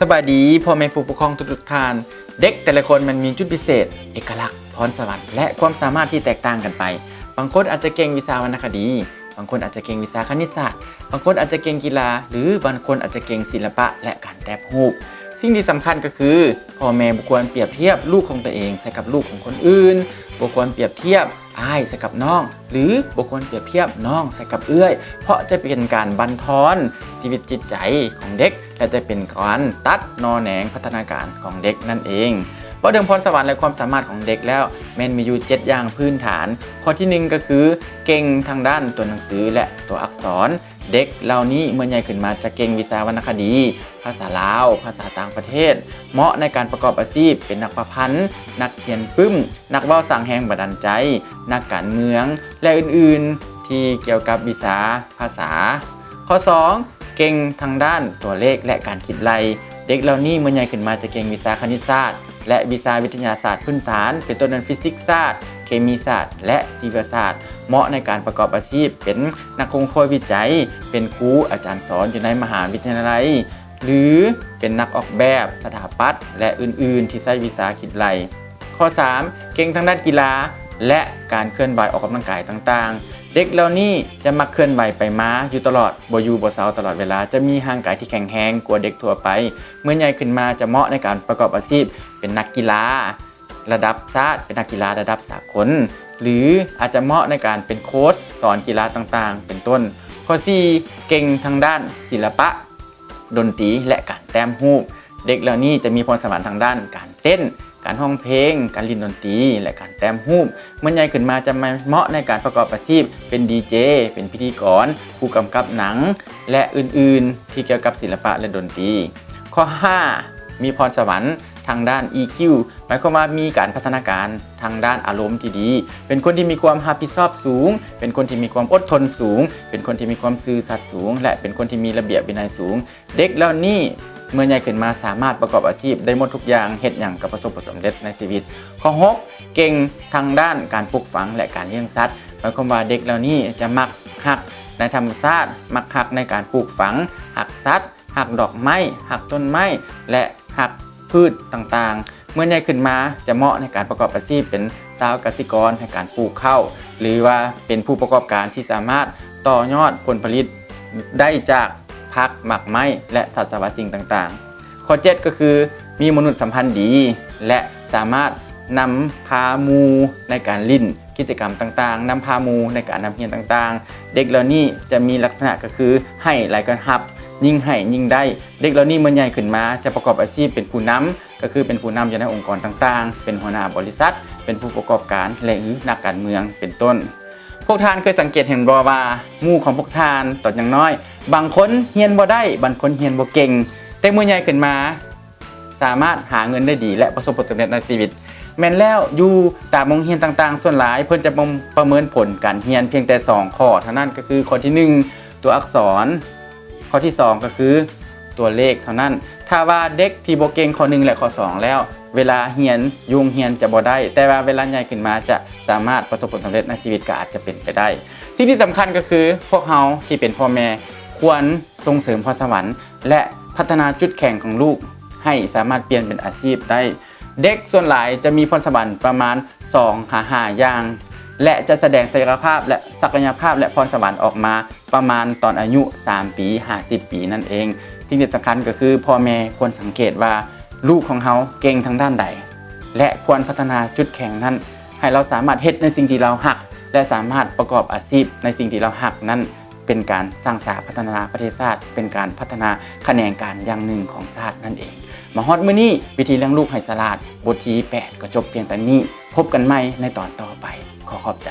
สบายดีพ่อแม่ผู้ปกครองทุกท่านเด็กแต่ละคนมันมีจุดพิเศษเอกลักษณ์พรสวรรค์และความสามารถที่แตกต่างกันไปบางคนอาจจะเก่งวิชาวรรณคดีบางคนอาจจะเก่งวิชาคณิตศาสตร์บางคนอาจจะเก่งกีฬาหรือบางคนอาจจะเก่งศิลปะและการแต้รูปสิ่งที่สำคัญก็คือพ่อแม่บุควรเปรียบเทียบลูกของตัวเองใส่กับลูกของคนอื่นบุควรเปรียบเทียบอ้ายใส่กับน้องหรือบุควรเปรียบเทียบน้องใส่กับเอื้อยเพราะจะเป็นการบั่นทอนชีวิตจิตใจของเด็กและจะเป็นการตัดนอแหนงพัฒนาการของเด็กนั่นเองเพราะเดิมพรสวรรค์และความสามารถของเด็กแล้วแม่นมีอยู่7อย่างพื้นฐานข้อที่1ก็คือเก่งทางด้านตัวหนังสือและตัวอักษรเด็กเหล่านี้เมื่อใหญ่ขึ้นมาจะเก่งวิชาวรรณคดีภาษาลาวภาษาต่างประเทศเหมาะในการประกอบอาชีพเป็นนักประพันธ์นักเขียนปึ้มนักเว้าสร้างแรงบันดาลใจนักการเมืองและอื่นๆที่เกี่ยวกับวิชาภาษาข้อ2เก่งทางด้านตัวเลขและการคิดไล่เด็กเหล่านี้เมื่อใหญ่ขึ้นมาจะเก่งวิชาคณิตศาสตร์และวิชาวิทยาศาสตร์พื้นฐานเป็นต้นนั้นฟิสิกส์ศาสตร์เคมีศาสตร์และชีวศาสตร์เหมาะในการประกอบอาชีพเป็นนักค้นคว้าวิจัยเป็นครูอาจารย์สอนอยู่ในมหาวิทยาลัยหรือเป็นนักออกแบบสถาปัตย์และอื่นๆที่ใช้วิชาคิดไล่ข้อ3เก่งทางด้านกีฬาและการเคลื่อนไหวออกกำลังกายต่างๆเด็กเหล่านี้จะมักเคลื่อนไหวไปมาอยู่ตลอดบ่อยู่บ่เซาตลอดเวลาจะมีร่างกายที่แข็งแรงกว่าเด็กทั่วไปเมื่อใหญ่ขึ้นมาจะเหมาะในการประกอบอาชีพเป็นนักกีฬาระดับชาติเป็นนักกีฬาระดับสากลหรืออาจจะเหมาะในการเป็นโค้ชสอนกีฬาต่างๆเป็นต้นข้อ4เก่งทางด้านศิลปะดนตรีและการแต้มรูปเด็กเหล่านี้จะมีพรสวรรค์ทางด้านการเต้นการร้องเพลงการเล่นดนตรีและการแต้มรูปเมื่อใหญ่ขึ้นมาจะเหมาะในการประกอบอาชีพเป็นดีเจเป็นพิธีกรผู้กำกับหนังและอื่นๆที่เกี่ยวกับศิลปะและดนตรีข้อ5มีพรสวรรค์ทางด้าน EQ หมายความว่ามีการพัฒนาการทางด้านอารมณ์ที่ดีเป็นคนที่มีความรับผิดชอบสูงเป็นคนที่มีความอดทนสูงเป็นคนที่มีความซื่อสัตย์สูงและเป็นคนที่มีระเบียบวินัยสูงเด็กเหล่านี้เมื่อใหญ่ขึ้นมาสามารถประกอบอาชีพได้หมดทุกอย่างเฮ็ดหยังก็ประสบผลสำเร็จในชีวิตข้อ6เก่งทางด้านการปลูกฝังและการเลี้ยงสัตว์หมายความว่าเด็กเหล่านี้จะมักฮักในธรรมชาติมักฮักในการปลูกฝังฮักสัตว์ฮักดอกไม้ฮักต้นไม้และฮักพืชต่างๆเมื่อใหญ่ขึ้นมาจะเหมาะในการประกอบอาชีพเป็นชาวเกษตรกรในการปลูกข้าวหรือว่าเป็นผู้ประกอบการที่สามารถต่อยอดผลผลิตได้จากผักหมักไม้และสัตว์สวัสดิ์สิ่งต่างๆข้อ7ก็คือมีมนุษยสัมพันธ์ดีและสามารถนำพามูในการลิ้นกิจกรรมต่างๆนำพามูในการนำเรียนต่างๆเด็กเหล่านี้จะมีลักษณะก็คือให้หลายกันฮับยิ่งให้ยิ่งได้เด็กเหล่านี้เมื่อใหญ่ขึ้นมาจะประกอบอาชีพเป็นผู้นำก็คือเป็นผู้นำอยู่ในองค์กรต่างๆเป็นหัวหน้าบริษัทเป็นผู้ประกอบการและหรือนักการเมืองเป็นต้นพวกท่านเคยสังเกตเห็นบ่ว่าหมู่ของพวกท่านตอนอย่างน้อยบางคนเรียนบ่ได้บางคนเรียนบ่เก่งแต่เมื่อใหญ่ขึ้นมาสามารถหาเงินได้ดีและประสบผลสำเร็จในชีวิตแม่นแล้วอยู่ตามโรงเรียนต่างๆส่วนหลายเพิ่นจะประเมินผลการเรียนเพียงแต่2ข้อเท่านั้นก็คือข้อที่1ตัวอักษรข้อที่2ก็คือตัวเลขเท่านั้นถ้าว่าเด็กที่บ่เก่งข้อ1และข้อ2แล้วเวลาเรียนยุ่งเรียนจะบ่ได้แต่ว่าเวลาใหญ่ขึ้นมาจะสามารถประสบผลสำเร็จในชีวิตก็อาจจะเป็นไปได้สิ่งที่สำคัญก็คือพวกเราที่เป็นพ่อแม่ควรส่งเสริมพรสวรรค์และพัฒนาจุดแข็งของลูกให้สามารถเปลี่ยนเป็นอาชีพได้เด็กส่วนหลายจะมีพรสวรรค์ประมาณ2-5อย่างและจะแสดงศักยภาพและพรสวรรค์ออกมาประมาณตอนอายุ3ปี50ปีนั่นเองสิ่งที่สำคัญก็คือพ่อแม่ควรสังเกตว่าลูกของเขาเก่งทางด้านใดและควรพัฒนาจุดแข็งนั้นให้เราสามารถเฮ็ดในสิ่งที่เราหักและสามารถประกอบอาชีพในสิ่งที่เราหักนั้นเป็นการสร้างสรรค์พัฒนาประเทศชาติเป็นการพัฒนาแขนงการอย่างหนึ่งของชาตินั่นเองมาฮอดมื้อนี้วิธีเลี้ยงลูกให้ฉลาดบทที่8ก็จบเพียงแต่นี้พบกันใหม่ในตอนต่อไปขอขอบใจ